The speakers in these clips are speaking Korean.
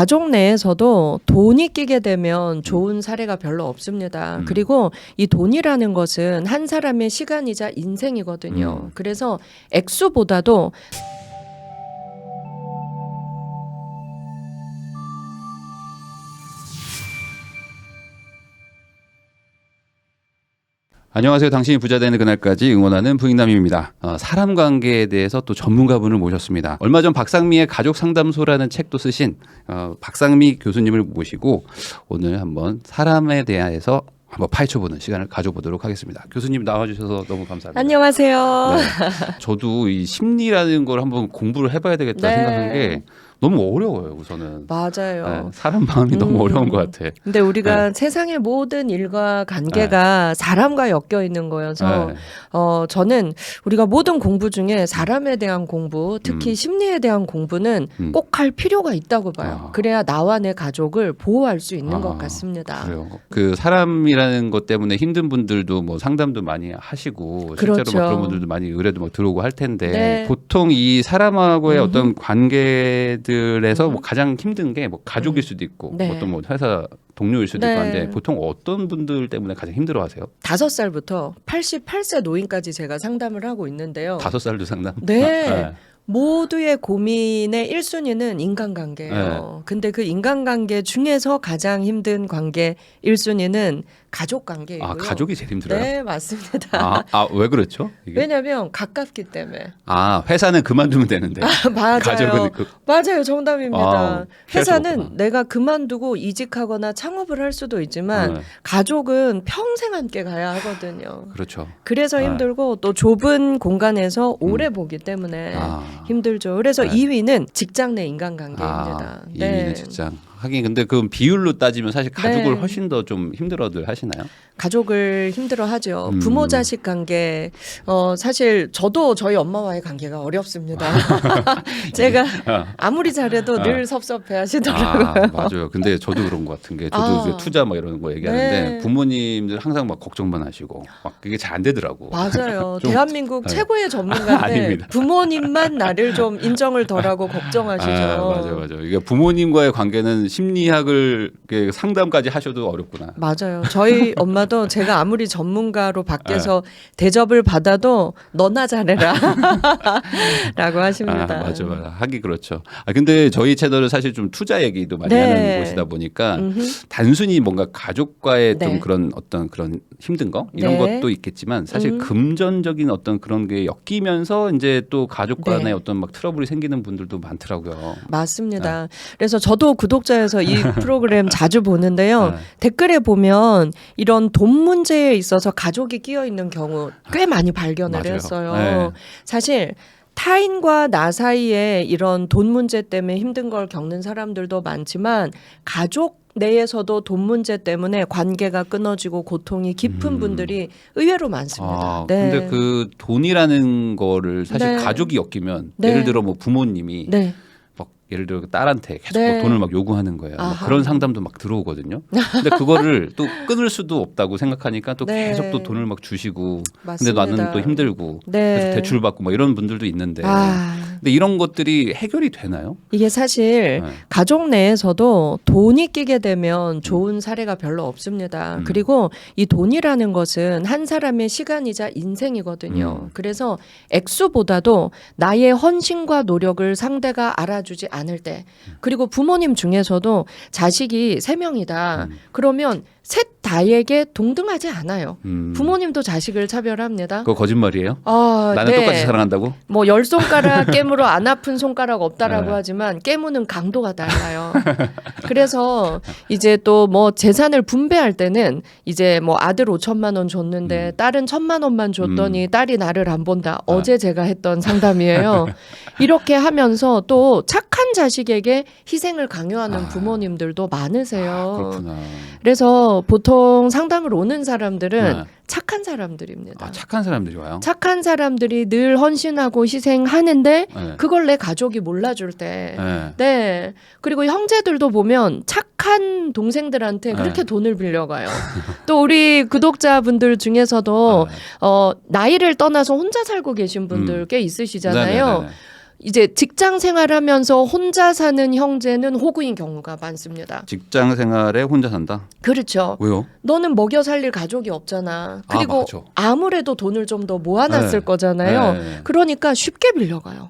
가족 내에서도 돈이 끼게 되면 좋은 사례가 별로 없습니다. 그리고 이 돈이라는 것은 한 사람의 시간이자 인생이거든요. 그래서 액수보다도 안녕하세요. 당신이 부자 되는 그날까지 응원하는 부익남입니다. 사람 관계에 대해서 또 전문가분을 모셨습니다. 얼마 전 박상미의 가족 상담소라는 책도 쓰신 박상미 교수님을 모시고 오늘 한번 사람에 대해서 한번 파헤쳐보는 시간을 가져보도록 하겠습니다. 교수님 나와주셔서 너무 감사합니다. 안녕하세요. 네. 저도 이 심리라는 걸 한번 공부를 해봐야 되겠다 생각한 게 너무 어려워요. 우선은. 맞아요. 네, 사람 마음이 너무 어려운 것 같아. 근데 우리가 세상의 모든 일과 관계가 사람과 엮여 있는 거여서 저는 우리가 모든 공부 중에 사람에 대한 공부, 특히 심리에 대한 공부는 꼭 할 필요가 있다고 봐요. 그래야 나와 내 가족을 보호할 수 있는 것 같습니다. 그래요. 그 사람이라는 것 때문에 힘든 분들도 뭐 상담도 많이 하시고 그렇죠. 실제로 막 그런 분들도 많이 의뢰도 막 들어오고 할 텐데 네. 보통 이 사람하고의 어떤 관계들에서 뭐 가장 힘든 게 뭐 가족일 수도 있고 네. 어떤 뭐 회사 동료일 수도 네. 있고 한데 보통 어떤 분들 때문에 가장 힘들어하세요? 5살부터 88세 노인까지 제가 상담을 하고 있는데요. 5살도 상담? 네. 모두의 고민의 1순위는 인간관계예요. 네. 근데 그 인간관계 중에서 가장 힘든 관계 1순위는 가족관계이고요. 아, 가족이 제일 힘들어요? 네, 맞습니다. 왜 그렇죠? 이게? 왜냐하면 가깝기 때문에. 회사는 그만두면 되는데 맞아요. 가족은 맞아요. 정답입니다. 피할 수가 회사는 없구나. 내가 그만두고 이직하거나 창업을 할 수도 있지만 가족은 평생 함께 가야 하거든요. 그렇죠. 그래서 힘들고 또 좁은 공간에서 오래 보기 때문에 힘들죠. 그래서 2위는 직장 내 인간관계입니다. 2위는 직장. 하긴 근데 그 비율로 따지면 사실 가족을 네. 훨씬 더 좀 힘들어들 하시나요? 가족을 힘들어하죠. 부모 자식 관계. 사실 저도 저희 엄마와의 관계가 어렵습니다. 제가 아무리 잘해도 늘 섭섭해 하시더라고요. 맞아요. 근데 저도 그런 것 같은 게 저도 이제 투자 막 이런 거 얘기하는데 네. 부모님들 항상 막 걱정만 하시고 막 그게 잘 안 되더라고. 맞아요. 좀- 대한민국 최고의 전문가인데 아닙니다. 부모님만 나를 좀 인정을 덜하고 걱정하시죠. 맞아요. 이게 부모님과의 관계는 심리학을 이렇게 상담까지 하셔도 어렵구나. 맞아요. 저희 엄마도 제가 아무리 전문가로 밖에서 대접을 받아도 너나 잘해라 라고 하십니다. 맞아. 하기 그렇죠. 근데 저희 채널은 사실 좀 투자 얘기도 많이 네. 하는 곳이다 보니까 단순히 뭔가 가족과의 네. 좀 그런 어떤 그런 힘든 거 이런 네. 것도 있겠지만 사실 금전적인 어떤 그런 게 엮이면서 이제 또 가족 간에 네. 어떤 막 트러블이 생기는 분들도 많더라고요. 맞습니다. 그래서 저도 구독자에서 이 프로그램 자주 보는데요. 댓글에 보면 이런 돈 문제에 있어서 가족이 끼어 있는 경우 꽤 많이 발견을 맞아요. 했어요. 네. 사실 타인과 나 사이에 이런 돈 문제 때문에 힘든 걸 겪는 사람들도 많지만 가족 내에서도 돈 문제 때문에 관계가 끊어지고 고통이 깊은 분들이 의외로 많습니다. 네. 근데 그 돈이라는 거를 사실 네. 가족이 엮이면 네. 예를 들어 뭐 부모님이 네. 막 예를 들어 딸한테 계속 네. 막 돈을 막 요구하는 거예요. 막 아하. 그런 상담도 막 들어오거든요. 근데 그거를 또 끊을 수도 없다고 생각하니까 또 네. 계속 또 돈을 막 주시고 맞습니다. 근데 나는 또 힘들고 네. 계속 대출 받고 막 이런 분들도 있는데 근데 이런 것들이 해결이 되나요? 이게 사실 네. 가족 내에서도 돈이 끼게 되면 좋은 사례가 별로 없습니다. 그리고 이 돈이라는 것은 한 사람의 시간이자 인생이거든요. 그래서 액수보다도 나의 헌신과 노력을 상대가 알아주지 않을 때, 그리고 부모님 중에서도 자식이 3명이다. 그러면 셋 다에게 동등하지 않아요. 부모님도 자식을 차별합니다. 그거 거짓말이에요? 나는 네. 똑같이 사랑한다고? 뭐 10손가락 깨물어 안 아픈 손가락 없다라고 네. 하지만 깨무는 강도가 달라요. 그래서 이제 또 뭐 재산을 분배할 때는 이제 뭐 아들 5천만 원 줬는데 딸은 1,000만 원만 줬더니 딸이 나를 안 본다. 어제 제가 했던 상담이에요. 이렇게 하면서 또 착한 자식에게 희생을 강요하는 부모님들도 많으세요. 그렇구나. 그래서 보통 상담을 오는 사람들은 네. 착한 사람들입니다. 착한 사람들이 와요? 착한 사람들이 늘 헌신하고 희생하는데 네. 그걸 내 가족이 몰라줄 때 네. 네. 그리고 형제들도 보면 착한 동생들한테 그렇게 네. 돈을 빌려가요. 또 우리 구독자분들 중에서도 나이를 떠나서 혼자 살고 계신 분들 꽤 있으시잖아요. 네네네네. 이제 직장 생활하면서 혼자 사는 형제는 호구인 경우가 많습니다. 직장 생활에 혼자 산다. 그렇죠. 왜요? 너는 먹여 살릴 가족이 없잖아. 그리고 맞아. 아무래도 돈을 좀 더 모아놨을 네. 거잖아요. 네. 그러니까 쉽게 빌려가요.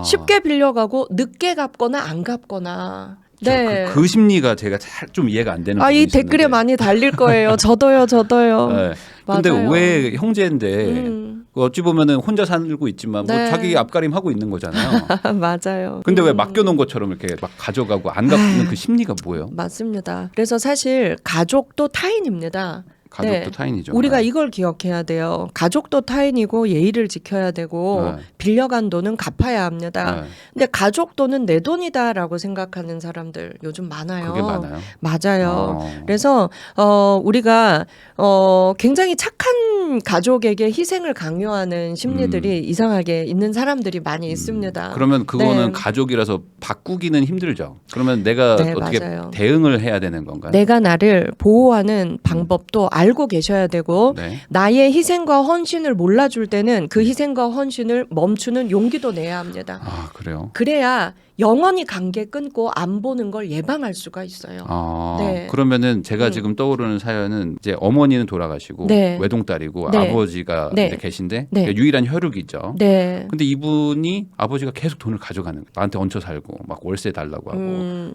쉽게 빌려가고 늦게 갚거나 안 갚거나. 네. 그 심리가 제가 좀 이해가 안 되는. 이 부분이 댓글에 있었는데. 많이 달릴 거예요. 저도요. 네. 근데 맞아요. 왜 형제인데 어찌 보면은 혼자 살고 있지만 뭐 네. 자기 앞가림 하고 있는 거잖아요. 맞아요. 근데 왜 맡겨놓은 것처럼 이렇게 막 가져가고 안 갚는 그 심리가 뭐예요? 맞습니다. 그래서 사실 가족도 타인입니다. 가족도 타인이죠. 우리가 네. 이걸 기억해야 돼요. 가족도 타인이고 예의를 지켜야 되고 네. 빌려간 돈은 갚아야 합니다. 네. 근데 가족 돈은 내 돈이다라고 생각하는 사람들 요즘 많아요. 그게 많아요. 맞아요. 그래서 우리가 굉장히 착한 가족에게 희생을 강요하는 심리들이 이상하게 있는 사람들이 많이 있습니다. 그러면 그거는 네. 가족이라서 바꾸기는 힘들죠. 그러면 내가 네, 어떻게 맞아요. 대응을 해야 되는 건가요? 내가 나를 보호하는 방법도 알고 계셔야 되고 네. 나의 희생과 헌신을 몰라줄 때는 그 희생과 헌신을 멈추는 용기도 내야 합니다. 아 그래요? 그래야 영원히 관계 끊고 안 보는 걸 예방할 수가 있어요. 네. 그러면은 제가 지금 떠오르는 사연은 이제 어머니는 돌아가시고 네. 외동딸이고 네. 아버지가 네. 이제 계신데 네. 유일한 혈육이죠. 네. 근데 이분이 아버지가 계속 돈을 가져가는 거예요. 나한테 얹혀 살고 막 월세 달라고 하고.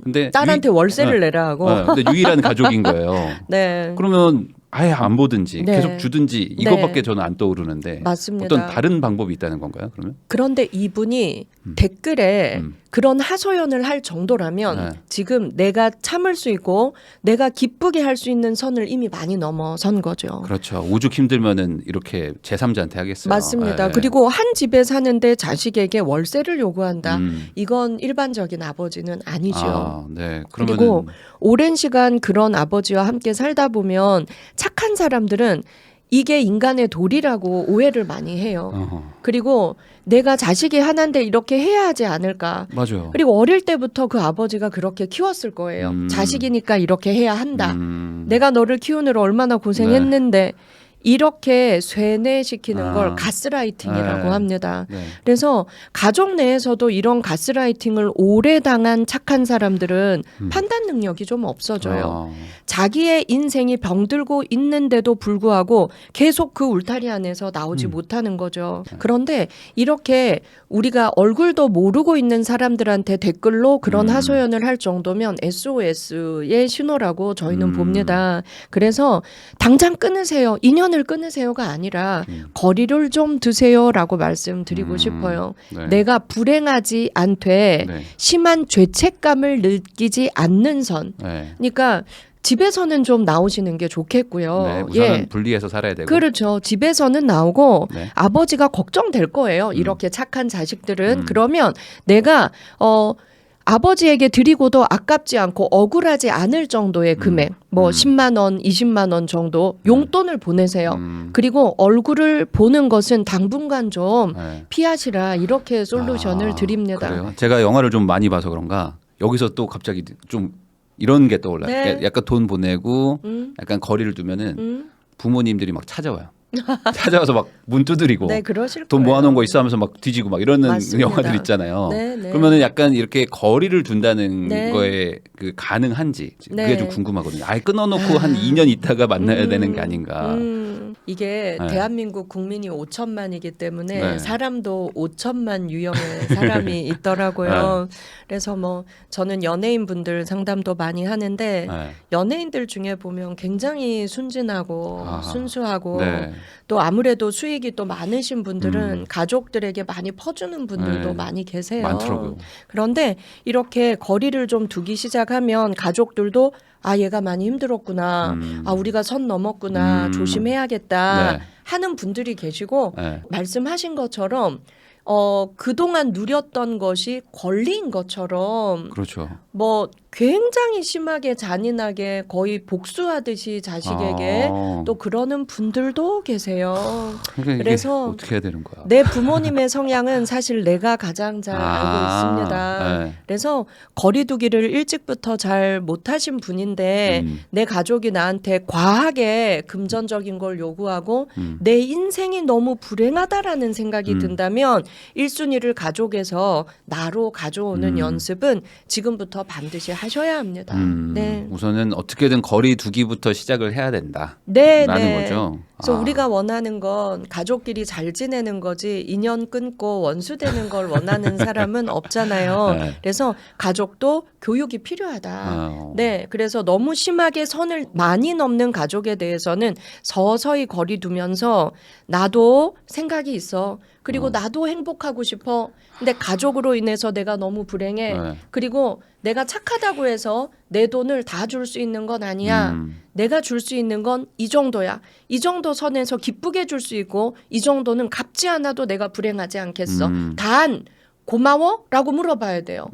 근데 딸한테 월세를 네. 내라 하고. 근데 유일한 가족인 거예요. 네. 그러면 아예 안 보든지 네. 계속 주든지 이거밖에 저는 안 떠오르는데 맞습니다. 어떤 다른 방법이 있다는 건가요? 그러면? 그런데 이분이 댓글에 그런 하소연을 할 정도라면 네. 지금 내가 참을 수 있고 내가 기쁘게 할 수 있는 선을 이미 많이 넘어선 거죠. 그렇죠. 오죽 힘들면은 이렇게 제3자한테 하겠어요. 맞습니다. 네. 그리고 한 집에 사는데 자식에게 월세를 요구한다. 음. 이건 일반적인 아버지는 아니죠. 네. 그리고 그러면은 오랜 시간 그런 아버지와 함께 살다 보면 착한 사람들은 이게 인간의 도리라고 오해를 많이 해요. 그리고 내가 자식이 하나인데 이렇게 해야 하지 않을까. 맞아요. 그리고 어릴 때부터 그 아버지가 그렇게 키웠을 거예요. 자식이니까 이렇게 해야 한다. 내가 너를 키우느라 얼마나 고생했는데 이렇게 쇠뇌시키는 걸 가스라이팅이라고 네. 합니다. 네. 그래서 가족 내에서도 이런 가스라이팅을 오래 당한 착한 사람들은 판단 능력이 좀 없어져요. 자기의 인생이 병들고 있는데도 불구하고 계속 그 울타리 안에서 나오지 못하는 거죠. 그런데 이렇게 우리가 얼굴도 모르고 있는 사람들한테 댓글로 그런 하소연을 할 정도면 SOS의 신호라고 저희는 봅니다. 그래서 당장 끊으세요. 인연을 끊으세요가 아니라 거리를 좀 두세요라고 말씀드리고 싶어요. 네. 내가 불행하지 않되 네. 심한 죄책감을 느끼지 않는 선. 네. 그러니까 집에서는 좀 나오시는 게 좋겠고요. 네. 우선은 분리해서 살아야 되고. 그렇죠. 집에서는 나오고 네. 아버지가 걱정될 거예요. 이렇게 착한 자식들은. 그러면 내가 아버지에게 드리고도 아깝지 않고 억울하지 않을 정도의 금액, 뭐 10만 원, 20만 원 정도 용돈을 보내세요. 그리고 얼굴을 보는 것은 당분간 좀 네. 피하시라 이렇게 솔루션을 드립니다. 그래요? 제가 영화를 좀 많이 봐서 그런가 여기서 또 갑자기 좀 이런 게 떠올라요. 네. 약간 돈 보내고 약간 거리를 두면은 부모님들이 막 찾아와요. 찾아와서 막 문 두드리고 네, 그러실 돈 거예요. 모아놓은 거 있어 하면서 막 뒤지고 막 이러는 맞습니다. 영화들 있잖아요. 네, 네. 그러면은 약간 이렇게 거리를 둔다는 네. 거에 그 가능한지 네. 그게 좀 궁금하거든요. 아예 끊어놓고 한 2년 있다가 만나야 되는 게 아닌가. 이게 네. 대한민국 국민이 5천만이기 때문에 네. 사람도 5천만 유형의 사람이 있더라고요. 그래서 뭐 저는 연예인 분들 상담도 많이 하는데 네. 연예인들 중에 보면 굉장히 순진하고 순수하고 네. 또 아무래도 수익이 또 많으신 분들은 가족들에게 많이 퍼주는 분들도 네. 많이 계세요. 많더라고요. 그런데 이렇게 거리를 좀 두기 시작하면 가족들도 아 얘가 많이 힘들었구나. 아 우리가 선 넘었구나. 조심해야겠다. 네. 하는 분들이 계시고 네. 말씀하신 것처럼 그동안 누렸던 것이 권리인 것처럼 그렇죠. 뭐 굉장히 심하게 잔인하게 거의 복수하듯이 자식에게 또 그러는 분들도 계세요. 그러니까 그래서 어떻게 해야 되는 거야? 내 부모님의 성향은 사실 내가 가장 잘 알고 있습니다. 네. 그래서 거리두기를 일찍부터 잘 못하신 분인데 내 가족이 나한테 과하게 금전적인 걸 요구하고 내 인생이 너무 불행하다라는 생각이 든다면 1순위를 가족에서 나로 가져오는 연습은 지금부터 반드시 하셔야 합니다. 네. 우선은 어떻게든 거리두기부터 시작을 해야 된다. 네, 라는 네. 거죠. 그래서 우리가 원하는 건 가족끼리 잘 지내는 거지 인연 끊고 원수 되는 걸 원하는 사람은 없잖아요. 네. 그래서 가족도 교육이 필요하다. 네, 그래서 너무 심하게 선을 많이 넘는 가족에 대해서는 서서히 거리 두면서 나도 생각이 있어. 그리고 나도 행복하고 싶어. 근데 가족으로 인해서 내가 너무 불행해. 네. 그리고 내가 착하다고 해서 내 돈을 다 줄 수 있는 건 아니야. 내가 줄 수 있는 건 이 정도야. 이 정도 선에서 기쁘게 줄 수 있고 이 정도는 갚지 않아도 내가 불행하지 않겠어. 단 고마워? 라고 물어봐야 돼요.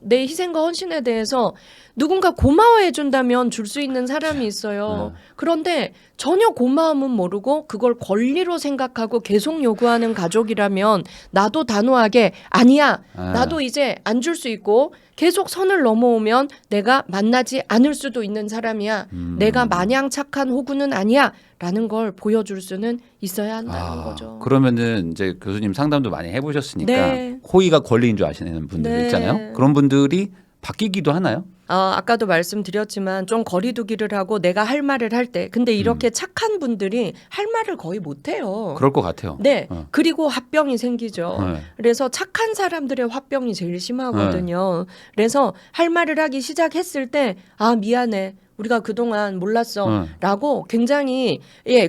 내 희생과 헌신에 대해서 누군가 고마워해 준다면 줄 수 있는 사람이 있어요. 그런데 전혀 고마움은 모르고 그걸 권리로 생각하고 계속 요구하는 가족이라면 나도 단호하게 아니야. 나도 이제 안 줄 수 있고 계속 선을 넘어오면 내가 만나지 않을 수도 있는 사람이야. 내가 마냥 착한 호구는 아니야. 라는 걸 보여줄 수는 있어야 한다는 거죠. 그러면은 이제 교수님 상담도 많이 해보셨으니까 네. 호의가 권리인 줄 아시는 분들 네. 있잖아요. 그런 분들이 바뀌기도 하나요? 아까도 말씀드렸지만 좀 거리두기를 하고 내가 할 말을 할 때 근데 이렇게 착한 분들이 할 말을 거의 못해요. 그럴 것 같아요. 네. 그리고 화병이 생기죠. 네. 그래서 착한 사람들의 화병이 제일 심하거든요. 그래서 할 말을 하기 시작했을 때 미안해. 우리가 그동안 몰랐어. 라고 굉장히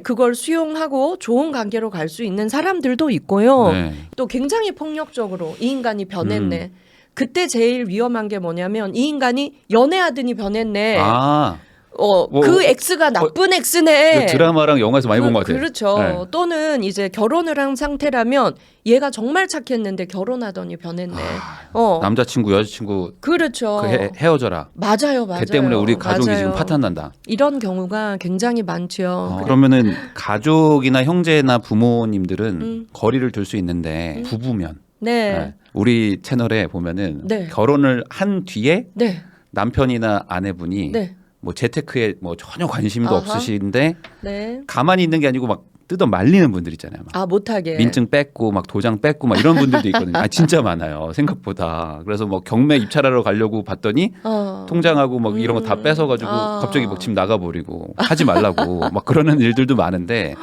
그걸 수용하고 좋은 관계로 갈 수 있는 사람들도 있고요. 네. 또 굉장히 폭력적으로 이 인간이 변했네. 그때 제일 위험한 게 뭐냐면 이 인간이 연애하더니 변했네. 그 X가 나쁜 X네. 그 드라마랑 영화에서 많이 본 것 같아요. 그렇죠. 네. 또는 이제 결혼을 한 상태라면 얘가 정말 착했는데 결혼하더니 변했네. 남자친구 여자친구 그렇죠. 헤어져라. 맞아요. 걔 때문에 우리 가족이 맞아요. 지금 파탄난다. 이런 경우가 굉장히 많죠. 그러면은 가족이나 형제나 부모님들은 거리를 둘 수 있는데 부부면 네. 우리 채널에 보면은 네. 결혼을 한 뒤에 네. 남편이나 아내분이 네. 뭐 재테크에 뭐 전혀 관심도 아하. 없으신데 네. 가만히 있는 게 아니고 막 뜯어 말리는 분들 있잖아요. 막 못하게. 민증 뺏고 막 도장 뺏고 막 이런 분들도 있거든요. 진짜 많아요. 생각보다. 그래서 뭐 경매 입찰하러 가려고 봤더니 통장하고 막 이런 거 다 뺏어가지고 갑자기 막 집 나가버리고 하지 말라고 막 그러는 일들도 많은데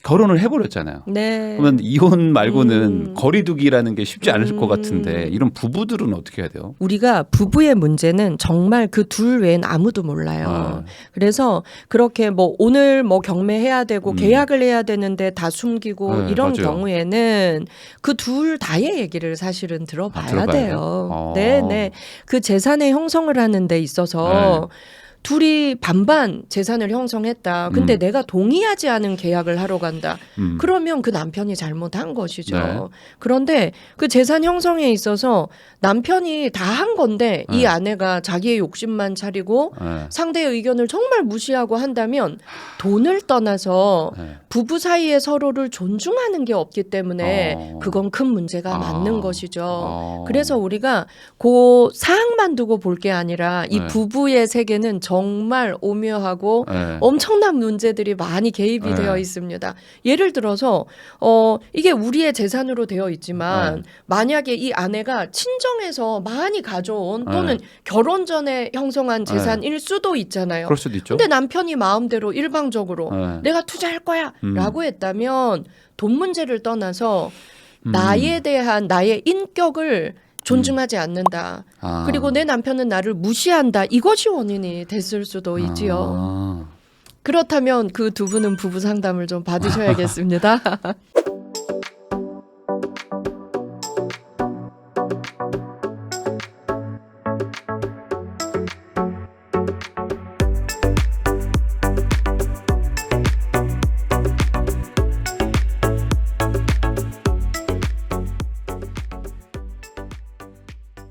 결혼을 해버렸잖아요. 네. 그러면 이혼 말고는 거리두기라는 게 쉽지 않을 것 같은데 이런 부부들은 어떻게 해야 돼요? 우리가 부부의 문제는 정말 그 둘 외엔 아무도 몰라요. 그래서 그렇게 뭐 오늘 뭐 경매해야 되고 계약을 해야 되는데 다 숨기고 이런 맞아요. 경우에는 그 둘 다의 얘기를 사실은 들어봐야 들어봐야 돼요. 네, 네. 그 재산의 형성을 하는 데 있어서 둘이 반반 재산을 형성했다. 근데 내가 동의하지 않은 계약을 하러 간다. 그러면 그 남편이 잘못한 것이죠. 네. 그런데 그 재산 형성에 있어서 남편이 다 한 건데 이 아내가 자기의 욕심만 차리고 상대의 의견을 정말 무시하고 한다면 돈을 떠나서 부부 사이에 서로를 존중하는 게 없기 때문에 그건 큰 문제가 맞는 것이죠. 그래서 우리가 그 사항만 두고 볼 게 아니라 이 부부의 세계는 정말 오묘하고 엄청난 문제들이 많이 개입이 되어 있습니다. 예를 들어서 이게 우리의 재산으로 되어 있지만 만약에 이 아내가 친정에서 많이 가져온 또는 결혼 전에 형성한 재산일 수도 있잖아요. 그럴 수도 있죠. 근데 남편이 마음대로 일방적으로 내가 투자할 거야 라고 했다면 돈 문제를 떠나서 나에 대한 나의 인격을 존중하지 않는다. 그리고 내 남편은 나를 무시한다. 이것이 원인이 됐을 수도 있지요. 그렇다면 그 두 분은 부부 상담을 좀 받으셔야겠습니다.